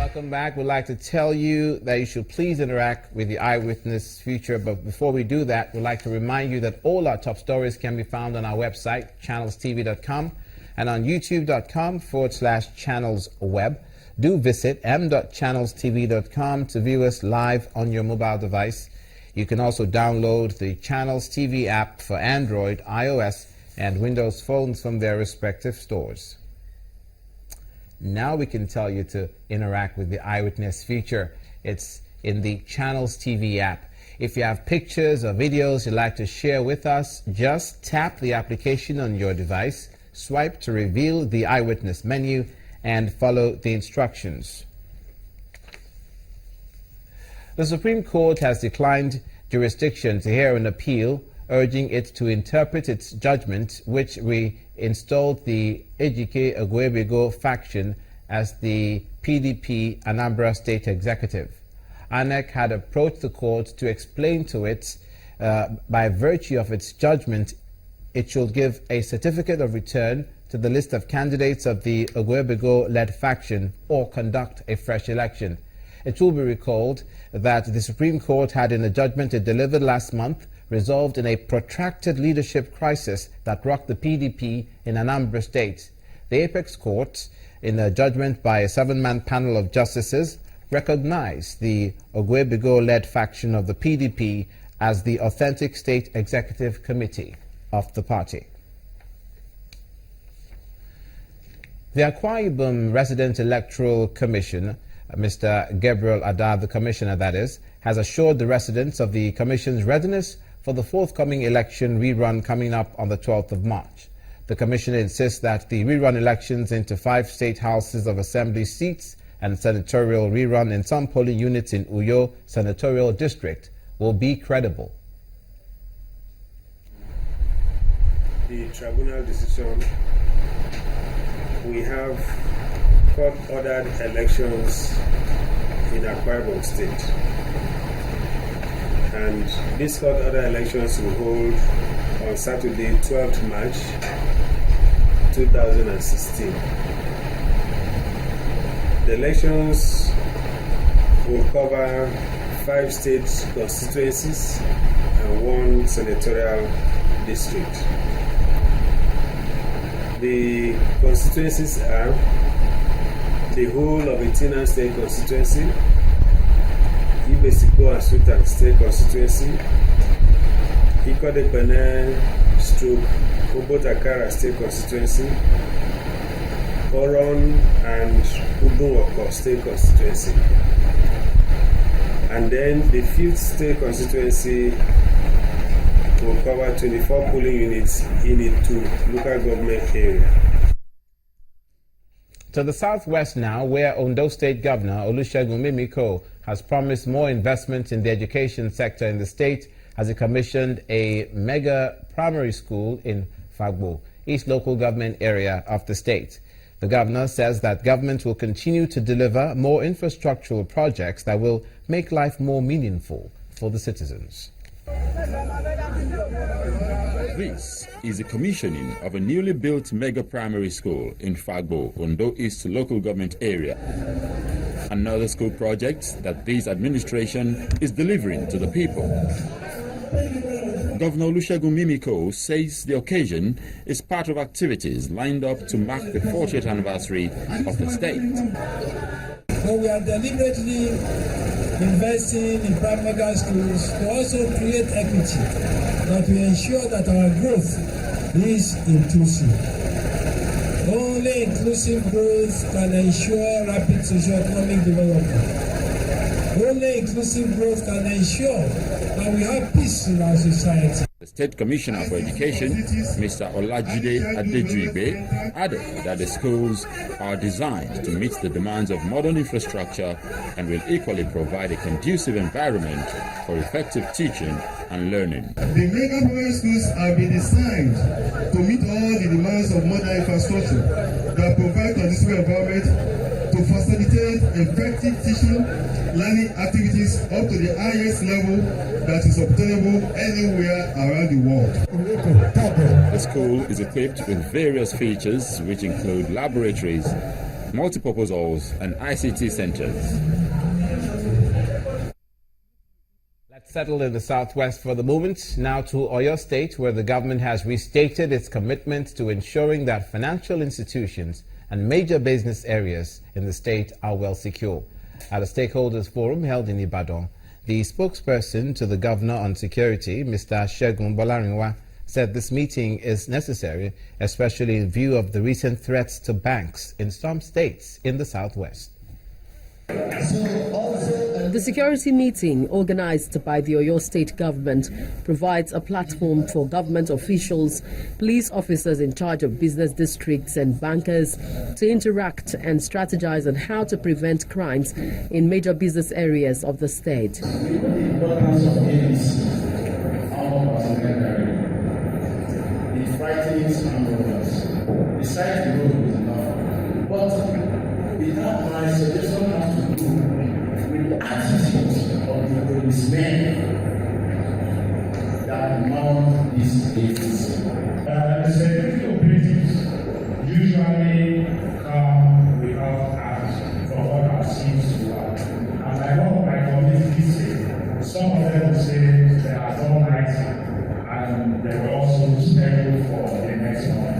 Welcome back. We'd like to tell you that you should please interact with the Eyewitness Future. But before we do that, we'd like to remind you that all our top stories can be found on our website, channelstv.com, and on youtube.com/channelsweb. Do visit m.channelstv.com to view us live on your mobile device. You can also download the Channels TV app for Android, iOS, and Windows phones from their respective stores. Now we can tell you to interact with the Eyewitness feature. It's in the Channels TV app. If you have pictures or videos you'd like to share with us, just tap the application on your device, swipe to reveal the Eyewitness menu, and follow the instructions. The Supreme Court has declined jurisdiction to hear an appeal, urging it to interpret its judgment, which reinstalled the Ejike Ogwebego faction as the PDP Anambra State Executive. INEC had approached the court to explain to it, by virtue of its judgment, it should give a certificate of return to the list of candidates of the Ogwebego-led faction or conduct a fresh election. It will be recalled that the Supreme Court had, in a judgment it delivered last month, resolved in a protracted leadership crisis that rocked the PDP in Anambra State. The Apex Court, in a judgment by a 7-man panel of justices, recognized the Ogwebego-led faction of the PDP as the authentic state executive committee of the party. The Akwa Ibom Resident Electoral Commission, Mr. Gabriel Adar, the commissioner that is, has assured the residents of the commission's readiness for the forthcoming election rerun coming up on the 12th of March. The commissioner insists that the rerun elections into 5 state houses of assembly seats and senatorial rerun in some polling units in Uyo senatorial district will be credible. The tribunal decision, we have court-ordered elections in Akwa Ibom State. And these court-ordered elections will hold on Saturday, 12th March 2016. The elections will cover 5 state constituencies and 1 senatorial district. The constituencies are the whole of Itina State Constituency, Ibesiko and Sultan State Constituency, Ikodepene / Obotakara State Constituency, Oron and Ubunwoko State Constituency. And then the 5th State Constituency will cover 24 polling units in it to local government area. To the southwest now, where Ondo State Governor Olusegun Mimiko has promised more investment in the education sector in the state as he commissioned a mega primary school in Fagbo, East Local Government area of the state. The governor says that government will continue to deliver more infrastructural projects that will make life more meaningful for the citizens. This is the commissioning of a newly built mega primary school in Fagbo, Ondo East Local Government area. Another school project that this administration is delivering to the people. Governor Olusegun Mimiko says the occasion is part of activities lined up to mark the 40th anniversary of the state. So we are deliberately investing in primary schools to also create equity, that we ensure that our growth is inclusive. Only inclusive growth can ensure rapid socio-economic development. Only inclusive growth can ensure that we have peace in our society. The State Commissioner for Education, Mr. Olajide Adejuibe, added that the schools are designed to meet the demands of modern infrastructure and will equally provide a conducive environment for effective teaching and learning. The mega primary schools have been designed to meet all the demands of modern infrastructure that provide conducive environment to facilitate effective teaching, learning activities up to the highest level that is obtainable anywhere around the world. The school is equipped with various features which include laboratories, multipurpose halls, and ICT centers. Let's settle in the southwest for the moment. Now to Oyo State, where the government has restated its commitment to ensuring that financial institutions and major business areas in the state are well secure. At a stakeholders forum held in Ibadan, the spokesperson to the governor on security, Mr. Segun Bolarinwa, said this meeting is necessary, especially in view of the recent threats to banks in some states in the southwest. The security meeting, organized by the Oyo State government, provides a platform for government officials, police officers in charge of business districts and bankers to interact and strategize on how to prevent crimes in major business areas of the state. It frightens and besides the road is enough. But without my suggestion has to do with the attitudes of the policemen that mount these cases. The security operatives usually come without arms from what I've seen so far. And like one of my colleagues say, some of them will say they are all nice and they will also scheduled for the next one.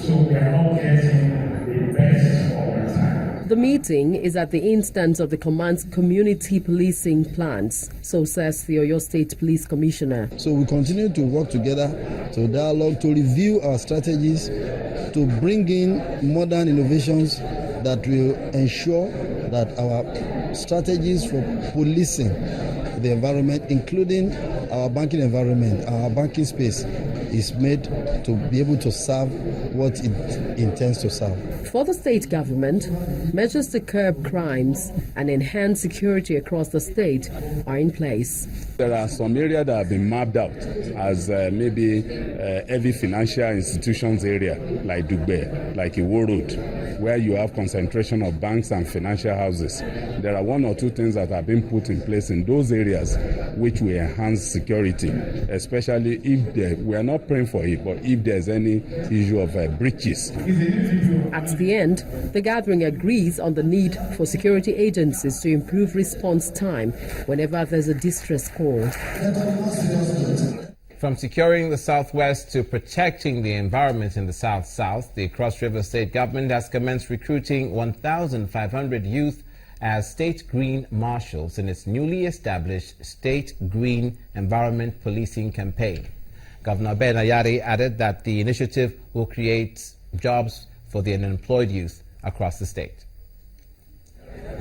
So we are not getting the best all the time. The meeting is at the instance of the command's community policing plans, so says the Oyo State Police Commissioner. So we continue to work together to dialogue, to review our strategies, to bring in modern innovations that will ensure that our strategies for policing the environment, including our banking environment, our banking space, is made to be able to serve what it intends to serve. For the state government, measures to curb crimes and enhance security across the state are in place. There are some areas that have been mapped out as maybe heavy financial institutions area, like Dugbe, like Iwo Road, where you have concentration of banks and financial houses. There are one or two things that have been put in place in those areas which will enhance security, especially if we are not praying for it, but if there's any issue of breaches. At the end, the gathering agrees on the need for security agencies to improve response time whenever there's a distress call. From securing the southwest to protecting the environment in the south-south, the Cross River State government has commenced recruiting 1,500 youth as state green marshals in its newly established State Green Environment Policing Campaign. Governor Ben Ayari added that the initiative will create jobs for the unemployed youth across the state.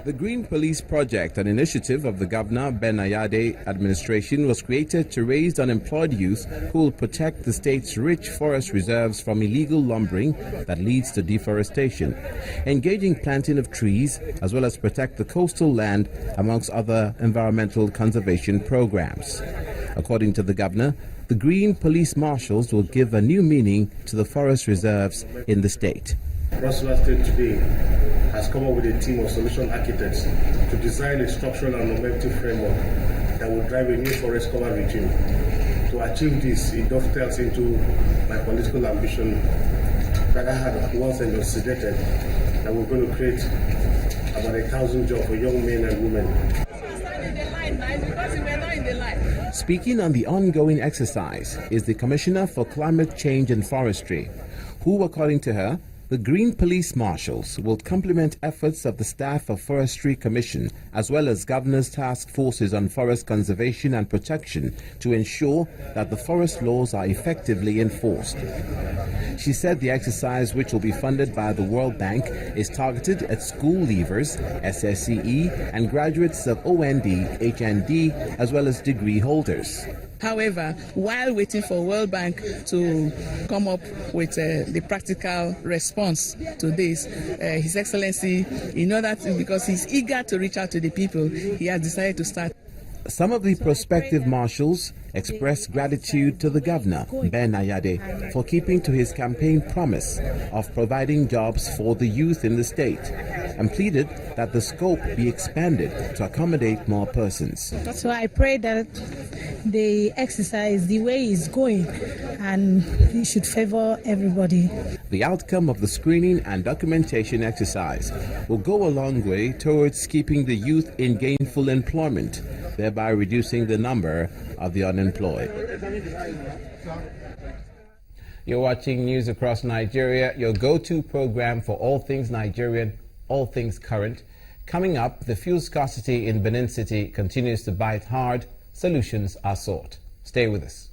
The Green Police Project, an initiative of the Governor Ben Ayade administration, was created to raise unemployed youth who will protect the state's rich forest reserves from illegal lumbering that leads to deforestation, engaging planting of trees, as well as protect the coastal land, amongst other environmental conservation programs. According to the Governor, the Green Police Marshals will give a new meaning to the forest reserves in the state. Cross River State today has come up with a team of solution architects to design a structural and normative framework that will drive a new forest cover regime. To achieve this, it dovetails into my political ambition that I had once elucidated, that we're going to create about 1,000 jobs for young men and women. Speaking on the ongoing exercise is the Commissioner for Climate Change and Forestry, who, according to her, the Green Police Marshals will complement efforts of the staff of Forestry Commission as well as Governor's task forces on forest conservation and protection to ensure that the forest laws are effectively enforced. She said the exercise, which will be funded by the World Bank, is targeted at school leavers, SSCE, and graduates of OND, HND, as well as degree holders. However, while waiting for World Bank to come up with the practical response to this, His Excellency, in order to, because he's eager to reach out to the people, he has decided to start. Some of the prospective marshals expressed gratitude to the Governor, Ben Ayade, for keeping to his campaign promise of providing jobs for the youth in the state, and pleaded that the scope be expanded to accommodate more persons. So I pray that the exercise, the way it's going, and it should favor everybody. The outcome of the screening and documentation exercise will go a long way towards keeping the youth in gainful employment, thereby reducing the number of the unemployed. You're watching News Across Nigeria, your go-to program for all things Nigerian, all things current. Coming up, the fuel scarcity in Benin City continues to bite hard. Solutions are sought. Stay with us.